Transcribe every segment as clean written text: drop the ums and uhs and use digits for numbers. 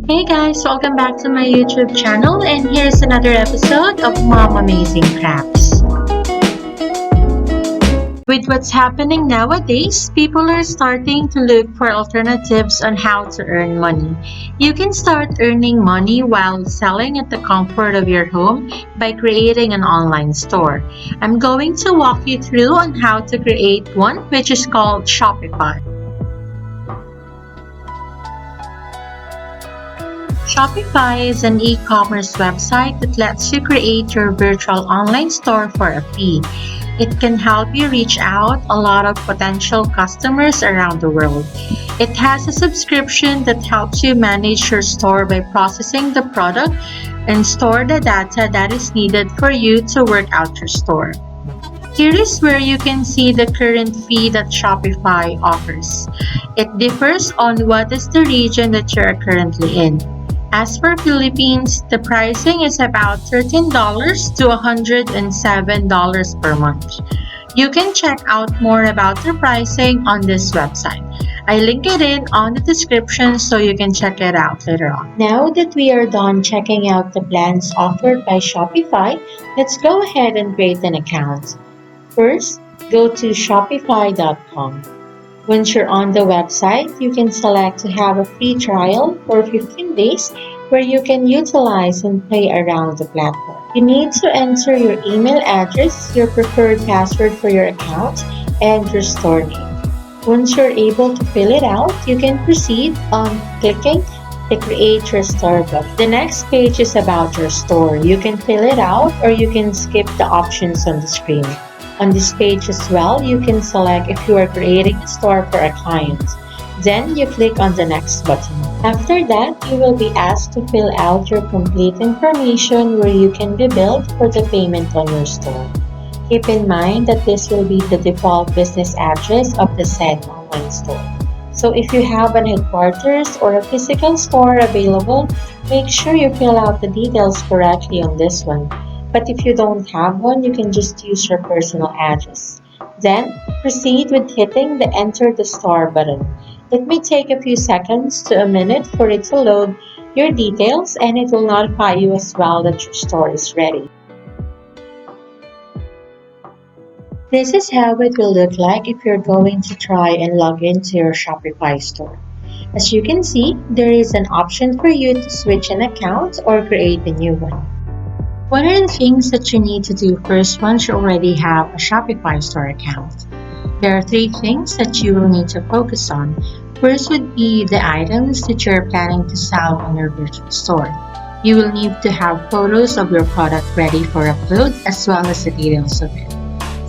Hey guys, welcome back to my YouTube channel, and here's another episode of Momamazing Crafts. With what's happening nowadays, people are starting to look for alternatives on how to earn money. You can start earning money while selling at the comfort of your home by creating an online store. I'm going to walk you through on how to create one, which is called Shopify. Shopify is an e-commerce website that lets you create your virtual online store for a fee. It can help you reach out a lot of potential customers around the world. It has a subscription that helps you manage your store by processing the product and store the data that is needed for you to work out your store. Here is where you can see the current fee that Shopify offers. It differs on what is the region that you are currently in. As for Philippines, the pricing is about $13 to $107 per month. You can check out more about the pricing on this website. I link it in on the description so you can check it out later on. Now that we are done checking out the plans offered by Shopify, let's go ahead and create an account. First, go to shopify.com. Once you're on the website, you can select to have a free trial for 15 days where you can utilize and play around the platform. You need to enter your email address, your preferred password for your account, and your store name. Once you're able to fill it out, you can proceed on clicking the Create Your Store button. The next page is about your store. You can fill it out or you can skip the options on the screen. On this page as well, you can select if you are creating a store for a client. Then you click on the next button. After that, you will be asked to fill out your complete information where you can be billed for the payment on your store. Keep in mind that this will be the default business address of the said online store. So if you have an headquarters or a physical store available, make sure you fill out the details correctly on this one. But if you don't have one, you can just use your personal address. Then, proceed with hitting the Enter the Store button. It may take a few seconds to a minute for it to load your details, and it will notify you as well that your store is ready. This is how it will look like if you're going to try and log into your Shopify store. As you can see, there is an option for you to switch an account or create a new one. What are the things that you need to do first once you already have a Shopify store account? There are 3 things that you will need to focus on. First would be the items that you're planning to sell on your virtual store. You will need to have photos of your product ready for upload as well as the details of it.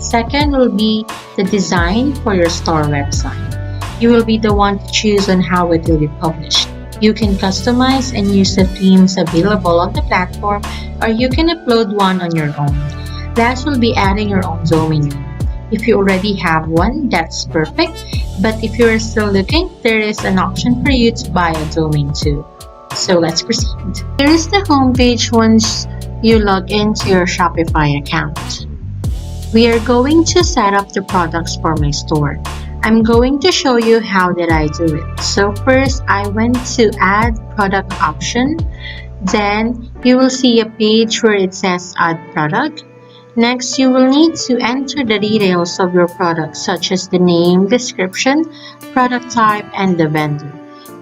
Second will be the design for your store website. You will be the one to choose on how it will be published. You can customize and use the themes available on the platform, or you can upload one on your own. Last will be adding your own domain name. If you already have one, that's perfect. But if you're still looking, there is an option for you to buy a domain too. So let's proceed. Here is the homepage once you log into your Shopify account. We are going to set up the products for my store. I'm going to show you how did I do it. So first, I went to add product option. Then you will see a page where it says add product. Next, you will need to enter the details of your product such as the name, description, product type, and the vendor.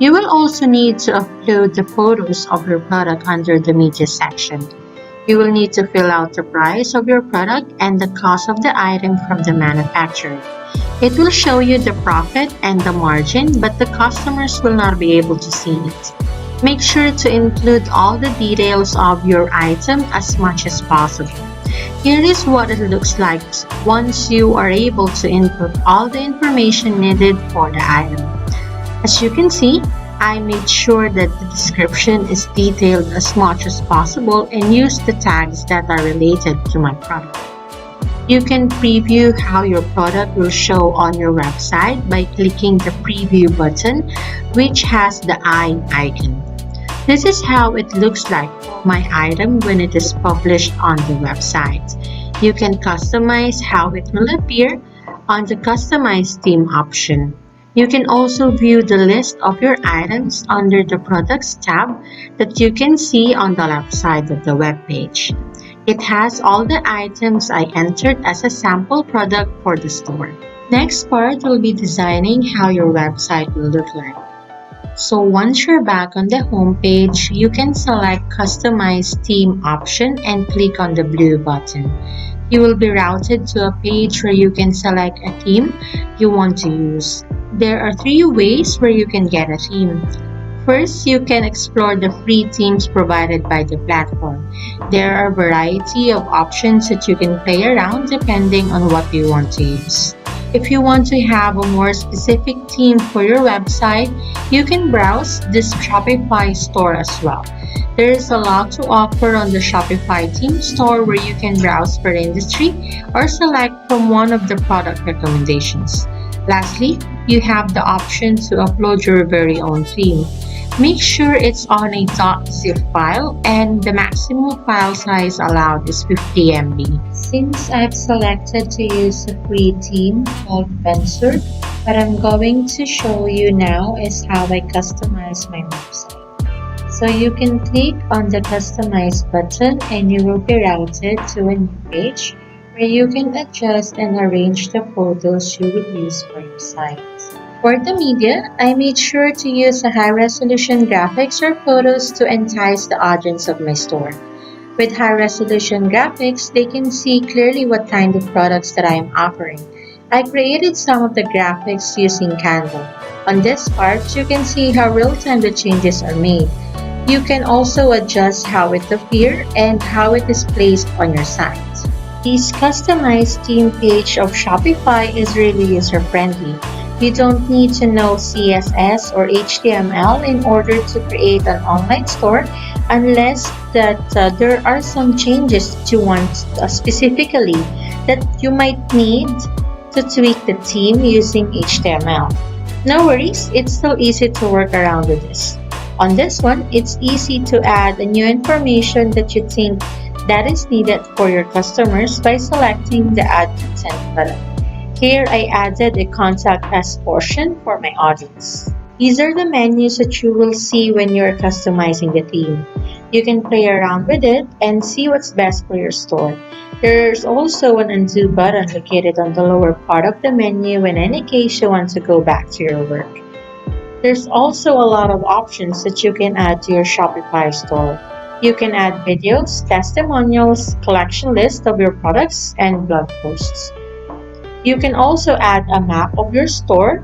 You will also need to upload the photos of your product under the media section. You will need to fill out the price of your product and the cost of the item from the manufacturer. It will show you the profit and the margin, but the customers will not be able to see it. Make sure to include all the details of your item as much as possible. Here is what it looks like once you are able to input all the information needed for the item. As you can see, I made sure that the description is detailed as much as possible and use the tags that are related to my product. You can preview how your product will show on your website by clicking the preview button, which has the eye icon. This is how it looks like for my item when it is published on the website. You can customize how it will appear on the Customize Theme option. You can also view the list of your items under the Products tab that you can see on the left side of the web page. It has all the items I entered as a sample product for the store. Next part will be designing how your website will look like. So once you're back on the home page, you can select Customize Theme option and click on the blue button. You will be routed to a page where you can select a theme you want to use. There are three ways where you can get a theme. First, you can explore the free themes provided by the platform. There are a variety of options that you can play around depending on what you want to use. If you want to have a more specific theme for your website, you can browse this Shopify store as well. There is a lot to offer on the Shopify theme store where you can browse per industry or select from one of the product recommendations. Lastly, you have the option to upload your very own theme. Make sure it's on a .zip file and the maximum file size allowed is 50 MB. Since I've selected to use a free theme called Fencer, what I'm going to show you now is how I customize my website. So you can click on the Customize button and you will be routed to a new page where you can adjust and arrange the photos you will use for your site. For the media, I made sure to use a high-resolution graphics or photos to entice the audience of my store. With high-resolution graphics, they can see clearly what kind of products that I am offering. I created some of the graphics using Canva. On this part, you can see how real-time the changes are made. You can also adjust how it appears and how it is placed on your site. This customized theme page of Shopify is really user-friendly. You don't need to know CSS or HTML in order to create an online store unless that there are some changes that you want specifically that you might need to tweak the theme using HTML. No worries, it's still easy to work around with this. On this one, it's easy to add a new information that you think that is needed for your customers by selecting the Add Content button. Here, I added a Contact Us portion for my audience. These are the menus that you will see when you're customizing the theme. You can play around with it and see what's best for your store. There's also an undo button located on the lower part of the menu in any case you want to go back to your work. There's also a lot of options that you can add to your Shopify store. You can add videos, testimonials, collection list of your products, and blog posts. You can also add a map of your store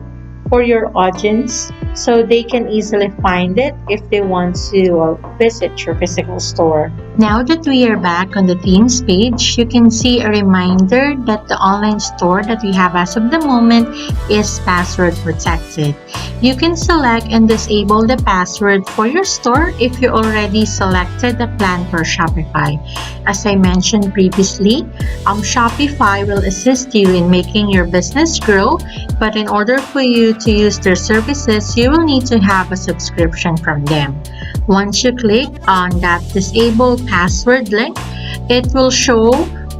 for your audience so they can easily find it if they want to visit your physical store. Now that we are back on the themes page, you can see a reminder that the online store that we have as of the moment is password protected. You can select and disable the password for your store if you already selected the plan for Shopify. As I mentioned previously, Shopify will assist you in making your business grow, but in order for you to use their services, you will need to have a subscription from them. Once you click on that disable password link, it will show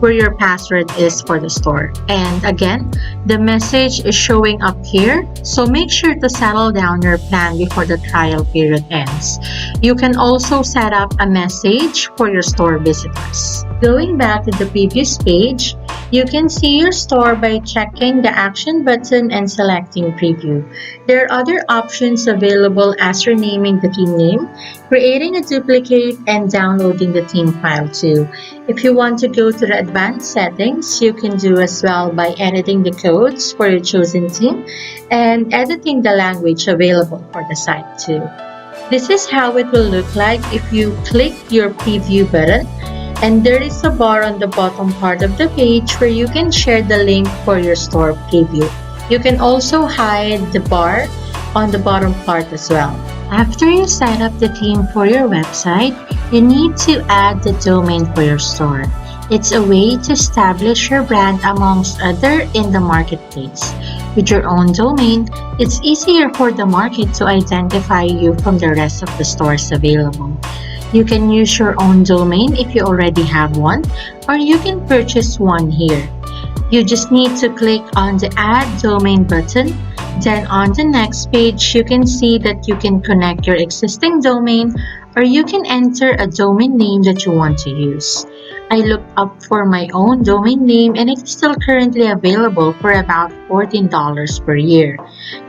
where your password is for the store. And again, the message is showing up here, so make sure to settle down your plan before the trial period ends. You can also set up a message for your store visitors. Going back to the previous page, you can see your store by checking the action button and selecting preview. There are other options available as renaming the theme name, creating a duplicate, and downloading the theme file too. If you want to go to the advanced settings, you can do as well by editing the codes for your chosen theme and editing the language available for the site too. This is how it will look like if you click your preview button, and there is a bar on the bottom part of the page where you can share the link for your store preview. You can also hide the bar on the bottom part as well. After you set up the theme for your website, you need to add the domain for your store. It's a way to establish your brand amongst other in the marketplace. With your own domain, it's easier for the market to identify you from the rest of the stores available. You can use your own domain if you already have one, or you can purchase one here. You just need to click on the Add Domain button, Then on the next page, you can see that you can connect your existing domain or you can enter a domain name that you want to use. I looked up for my own domain name and it is still currently available for about $14 per year.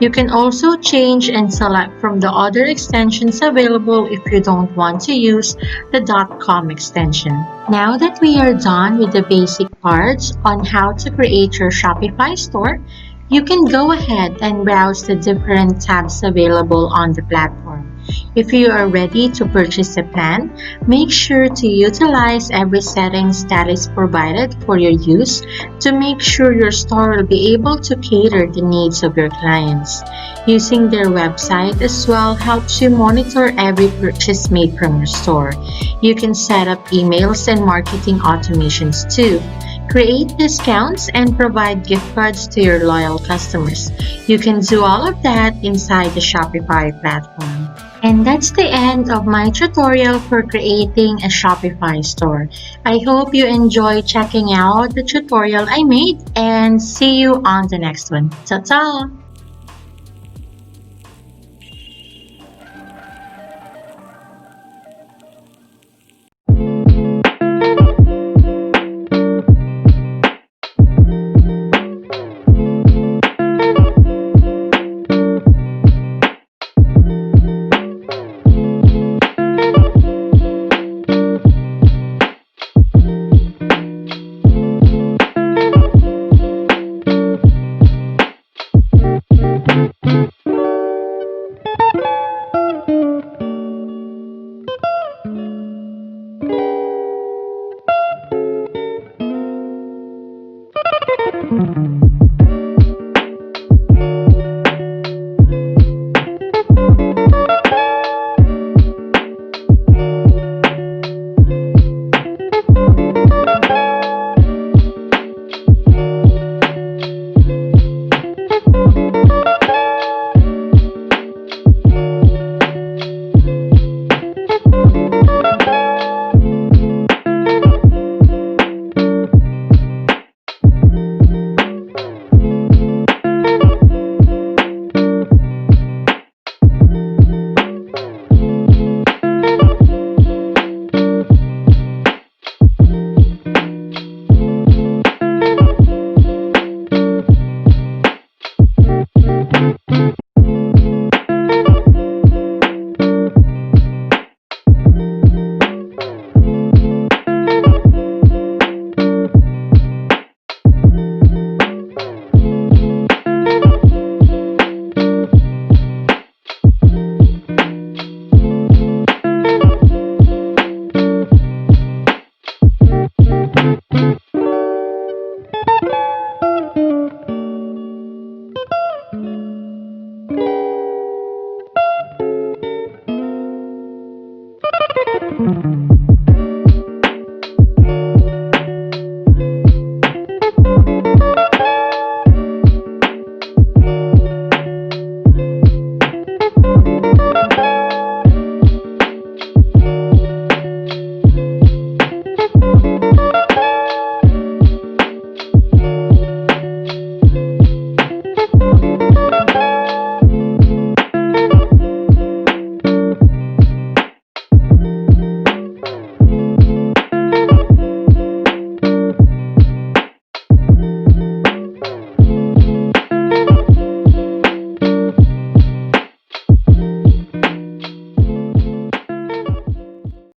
You can also change and select from the other extensions available if you don't want to use the .com extension. Now that we are done with the basic parts on how to create your Shopify store, you can go ahead and browse the different tabs available on the platform. If you are ready to purchase a plan, make sure to utilize every settings that is provided for your use to make sure your store will be able to cater the needs of your clients. Using their website as well helps you monitor every purchase made from your store. You can set up emails and marketing automations too. Create discounts and provide gift cards to your loyal customers. You can do all of that inside the Shopify platform. And that's the end of my tutorial for creating a Shopify store. I hope you enjoy checking out the tutorial I made and see you on the next one. Ta-ta!